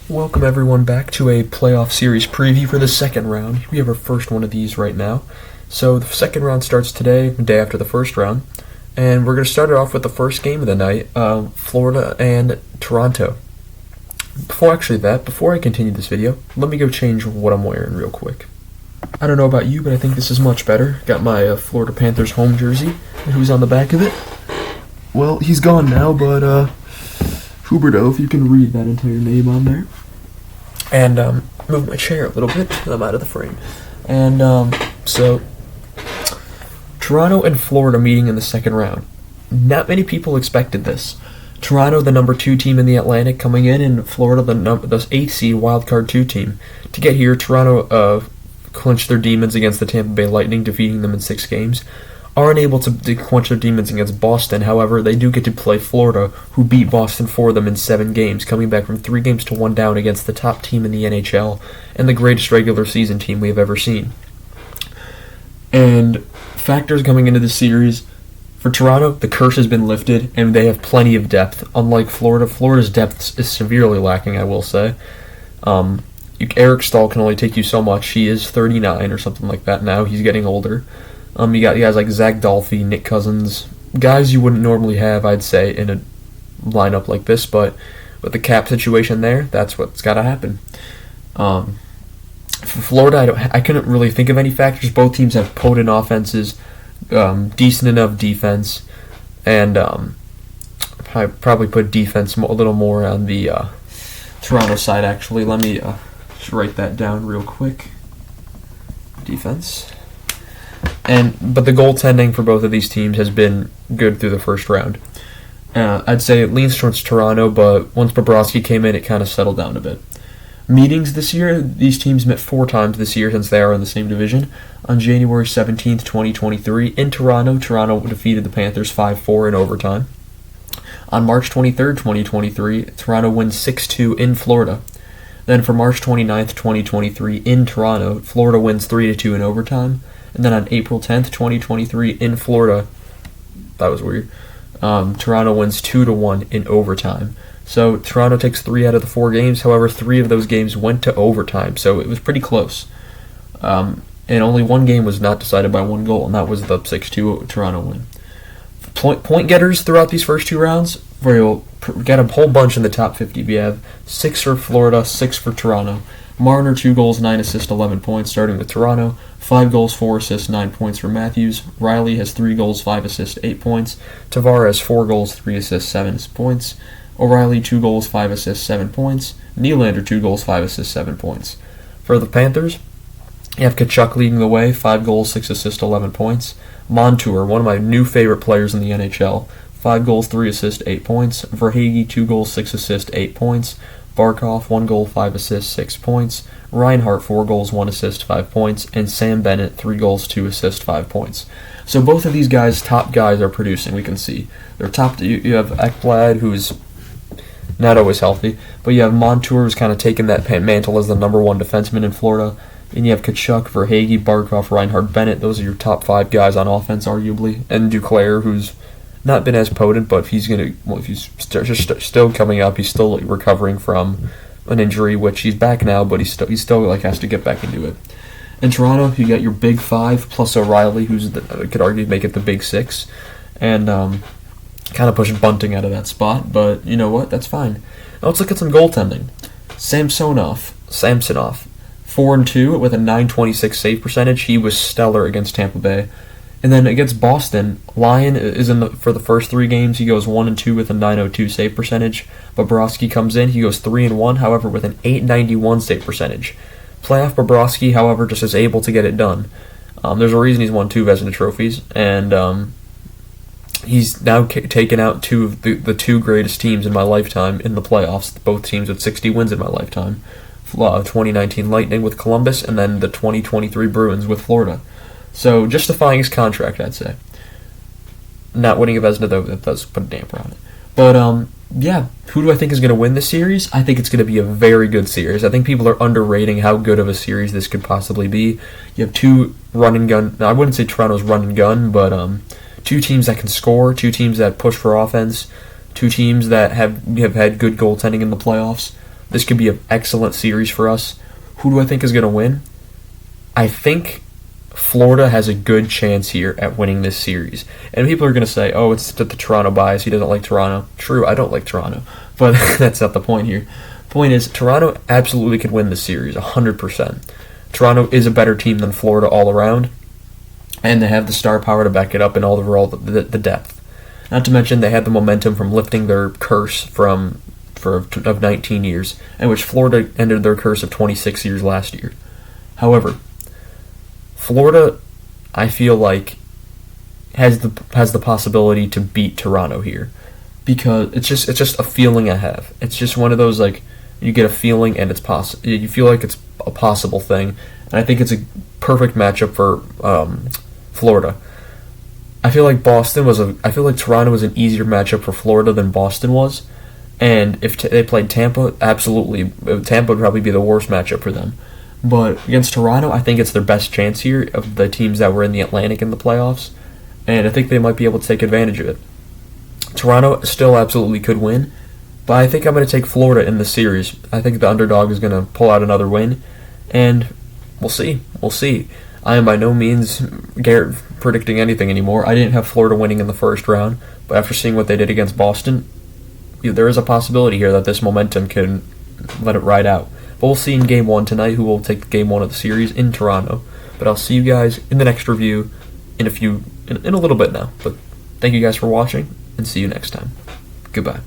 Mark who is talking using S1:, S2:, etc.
S1: Welcome everyone back to a playoff series preview for the second round. We have our first one of these right now. So the second round starts today, the day after the first round, and we're going to start it off with the first game of the night, Florida and Toronto. Before I continue this video, let me go change what I'm wearing real quick. I don't know about you, but I think this is much better. Got my Florida Panthers home jersey, and who's on the back of it? Well, he's gone now, but Huberdeau, if you can read that entire name on there. And move my chair a little bit, I'm out of the frame. And so, Toronto and Florida meeting in the second round. Not many people expected this. Toronto, the number 2 team in the Atlantic, coming in, and Florida, the 8th seed wildcard 2 team. To get here, Toronto clinched their demons against the Tampa Bay Lightning, defeating them in 6 games. Are unable to quench their demons against Boston. However, they do get to play Florida, who beat Boston for them in 7 games, coming back from 3 games to 1 down against the top team in the NHL and the greatest regular season team we have ever seen. And factors coming into the series, for Toronto, the curse has been lifted, and they have plenty of depth. Unlike Florida, Florida's depth is severely lacking, I will say. Eric Staal can only take you so much. He is 39 or something like that now. He's getting older. You got guys like Zach Dolphy, Nick Cousins, guys you wouldn't normally have, I'd say, in a lineup like this, but with the cap situation there, that's what's got to happen. For Florida, I couldn't really think of any factors. Both teams have potent offenses, decent enough defense, and I probably put defense a little more on the Toronto side, actually. Let me just write that down real quick. Defense. But the goaltending for both of these teams has been good through the first round. I'd say it leans towards Toronto, but once Bobrovsky came in, it kind of settled down a bit. Meetings this year, these teams met 4 times this year since they are in the same division. On January 17th, 2023, in Toronto, Toronto defeated the Panthers 5-4 in overtime. On March 23rd, 2023, Toronto wins 6-2 in Florida. Then for March 29th, 2023, in Toronto, Florida wins 3-2 in overtime. And then on April 10th, 2023, in Florida, that was weird, Toronto wins 2-1 in overtime. So Toronto takes 3 out of the 4 games. However, 3 of those games went to overtime, so it was pretty close. And only 1 game was not decided by 1 goal, and that was the 6-2 Toronto win. Point getters throughout these first 2 rounds, we'll get a whole bunch in the top 50. We have 6 for Florida, 6 for Toronto. Marner, 2 goals, 9 assists, 11 points, starting with Toronto. 5 goals, 4 assists, 9 points for Matthews. Riley has 3 goals, 5 assists, 8 points. Tavares, 4 goals, 3 assists, 7 points. O'Reilly, 2 goals, 5 assists, 7 points. Nylander, 2 goals, 5 assists, 7 points. For the Panthers, you have Tkachuk leading the way, 5 goals, 6 assists, 11 points. Montour, one of my new favorite players in the NHL, 5 goals, 3 assists, 8 points. Verhaeghe, 2 goals, 6 assists, 8 points. Barkov, 1 goal, 5 assists, 6 points. Reinhart, 4 goals, 1 assist, 5 points. And Sam Bennett, 3 goals, 2 assists, 5 points. So both of these guys, top guys, are producing, we can see. They're top. You have Ekblad, who's not always healthy, but you have Montour, who's kind of taken that mantle as the number 1 defenseman in Florida. And you have Tkachuk, Verhaeghe, Barkov, Reinhart, Bennett. Those are your top 5 guys on offense, arguably. And Duclair, who's not been as potent, but if he's still coming up, he's still recovering from an injury, which he's back now, but he still has to get back into it. In Toronto, you got your big 5 plus O'Reilly, who's could argue make it the big 6, and kind of push Bunting out of that spot. But you know what? That's fine. Now let's look at some goaltending. Samsonov, 4-2 with a .926 save percentage. He was stellar against Tampa Bay. And then against Boston, Lyon is for the first 3 games. He goes 1-2 with a .902 save percentage. Bobrovsky comes in. He goes 3-1, however, with an .891 save percentage. Playoff Bobrovsky, however, just is able to get it done. There's a reason he's won 2 Vezina trophies, and he's now taken out 2 of the 2 greatest teams in my lifetime in the playoffs. Both teams with 60 wins in my lifetime. 2019 Lightning with Columbus, and then the 2023 Bruins with Florida. So, justifying his contract, I'd say. Not winning a Vezina, though, that does put a damper on it. But, yeah, who do I think is going to win this series? I think it's going to be a very good series. I think people are underrating how good of a series this could possibly be. You have 2 run and gun. Now, I wouldn't say Toronto's run and gun, but 2 teams that can score, 2 teams that push for offense, 2 teams that have had good goaltending in the playoffs. This could be an excellent series for us. Who do I think is going to win? I think Florida has a good chance here at winning this series. And people are going to say, oh, it's the Toronto bias. He doesn't like Toronto. True, I don't like Toronto. But that's not the point here. Point is, Toronto absolutely could win this series, 100%. Toronto is a better team than Florida all around, and they have the star power to back it up and all the depth. Not to mention, they had the momentum from lifting their curse of 19 years, in which Florida ended their curse of 26 years last year. However, Florida, I feel like, has the possibility to beat Toronto here, because it's just a feeling I have. It's just one of those, like, you get a feeling and it's you feel like it's a possible thing, and I think it's a perfect matchup for Florida. I feel like Toronto was an easier matchup for Florida than Boston was, and if they played Tampa, absolutely, Tampa would probably be the worst matchup for them. But against Toronto, I think it's their best chance here of the teams that were in the Atlantic in the playoffs, and I think they might be able to take advantage of it. Toronto still absolutely could win, but I think I'm going to take Florida in the series. I think the underdog is going to pull out another win, and we'll see. We'll see. I am by no means predicting anything anymore. I didn't have Florida winning in the first round, but after seeing what they did against Boston, there is a possibility here that this momentum can let it ride out. But we'll see in Game 1 tonight who will take Game 1 of the series in Toronto. But I'll see you guys in the next review in a little bit now. But thank you guys for watching, and see you next time. Goodbye.